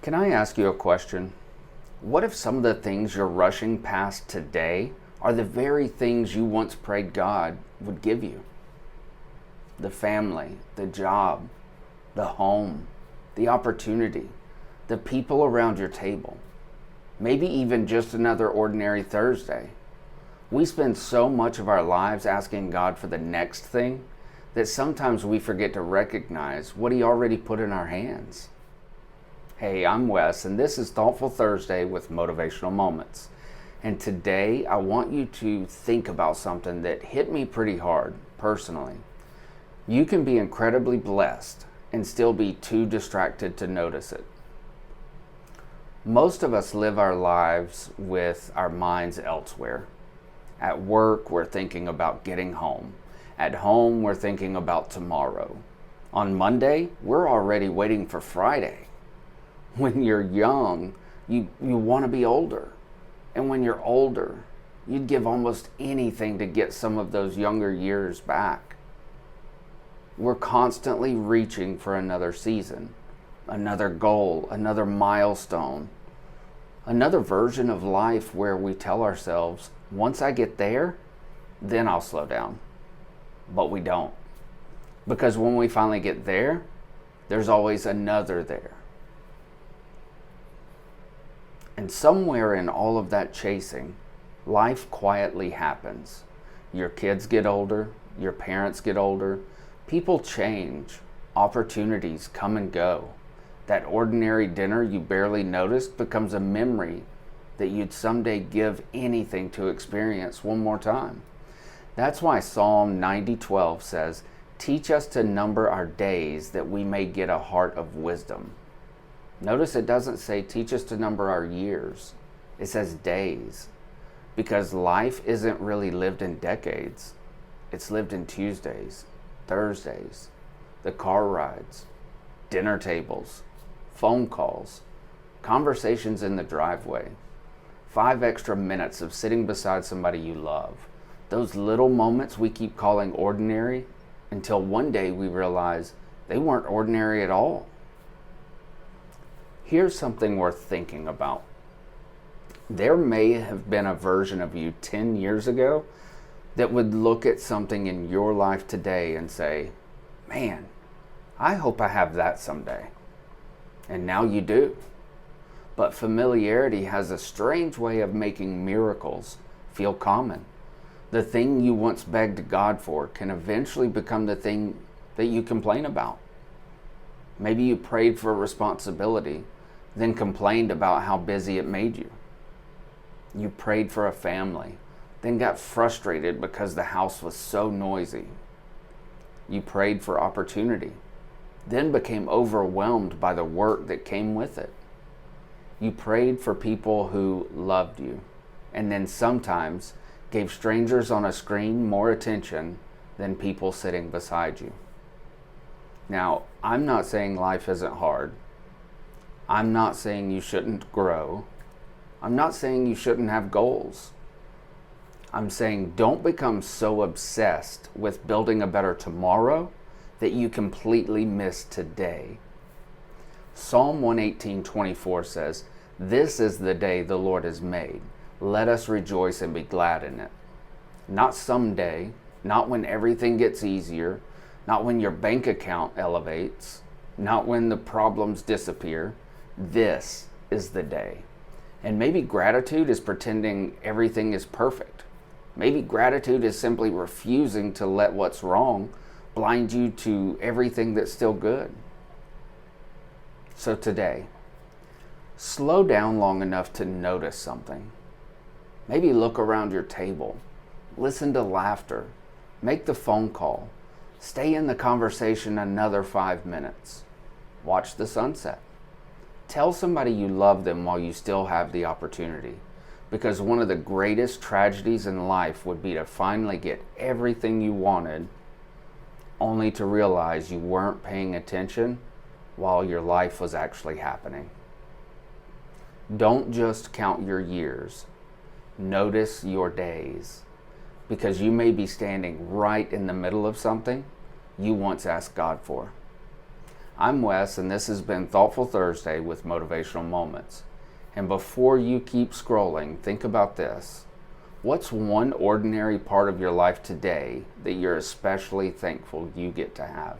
Can I ask you a question? What if some of the things you're rushing past today are the very things you once prayed God would give you? The family, the job, the home, the opportunity, the people around your table, maybe even just another ordinary Thursday. We spend so much of our lives asking God for the next thing that sometimes we forget to recognize what He already put in our hands. Hey, I'm Wes, and this is Thoughtful Thursday with Motivational Moments. And today I want you to think about something that hit me pretty hard personally. You can be incredibly blessed and still be too distracted to notice it. Most of us live our lives with our minds elsewhere. At work, we're thinking about getting home. At home, we're thinking about tomorrow. On Monday, we're already waiting for Friday. When you're young, you want to be older. And when you're older, you'd give almost anything to get some of those younger years back. We're constantly reaching for another season, another goal, another milestone, another version of life where we tell ourselves, once I get there, then I'll slow down. But we don't. Because when we finally get there, there's always another there. And somewhere in all of that chasing, life quietly happens. Your kids get older, your parents get older, people change, opportunities come and go. That ordinary dinner you barely noticed becomes a memory that you'd someday give anything to experience one more time. That's why Psalm 90:12 says, "Teach us to number our days that we may get a heart of wisdom." Notice it doesn't say teach us to number our years. It says days. Because life isn't really lived in decades. It's lived in Tuesdays, Thursdays, the car rides, dinner tables, phone calls, conversations in the driveway, 5 extra minutes of sitting beside somebody you love. Those little moments we keep calling ordinary until one day we realize they weren't ordinary at all. Here's something worth thinking about. There may have been a version of you 10 years ago that would look at something in your life today and say, man, I hope I have that someday. And now you do. But familiarity has a strange way of making miracles feel common. The thing you once begged God for can eventually become the thing that you complain about. Maybe you prayed for a responsibility, then complained about how busy it made you. You prayed for a family, then got frustrated because the house was so noisy. You prayed for opportunity, then became overwhelmed by the work that came with it. You prayed for people who loved you, and then sometimes gave strangers on a screen more attention than people sitting beside you. Now, I'm not saying life isn't hard. I'm not saying you shouldn't grow. I'm not saying you shouldn't have goals. I'm saying don't become so obsessed with building a better tomorrow that you completely miss today. Psalm 118:24 says, "This is the day the Lord has made. Let us rejoice and be glad in it." Not someday, not when everything gets easier, not when your bank account elevates, not when the problems disappear. This is the day. And maybe gratitude is pretending everything is perfect. Maybe gratitude is simply refusing to let what's wrong blind you to everything that's still good. So today, slow down long enough to notice something. Maybe look around your table, listen to laughter, make the phone call, stay in the conversation another 5 minutes, watch the sunset. Tell somebody you love them while you still have the opportunity, because one of the greatest tragedies in life would be to finally get everything you wanted, only to realize you weren't paying attention while your life was actually happening. Don't just count your years. Notice your days, because you may be standing right in the middle of something you once asked God for. I'm Wes, and this has been Thoughtful Thursday with Motivational Moments. And before you keep scrolling, think about this. What's one ordinary part of your life today that you're especially thankful you get to have?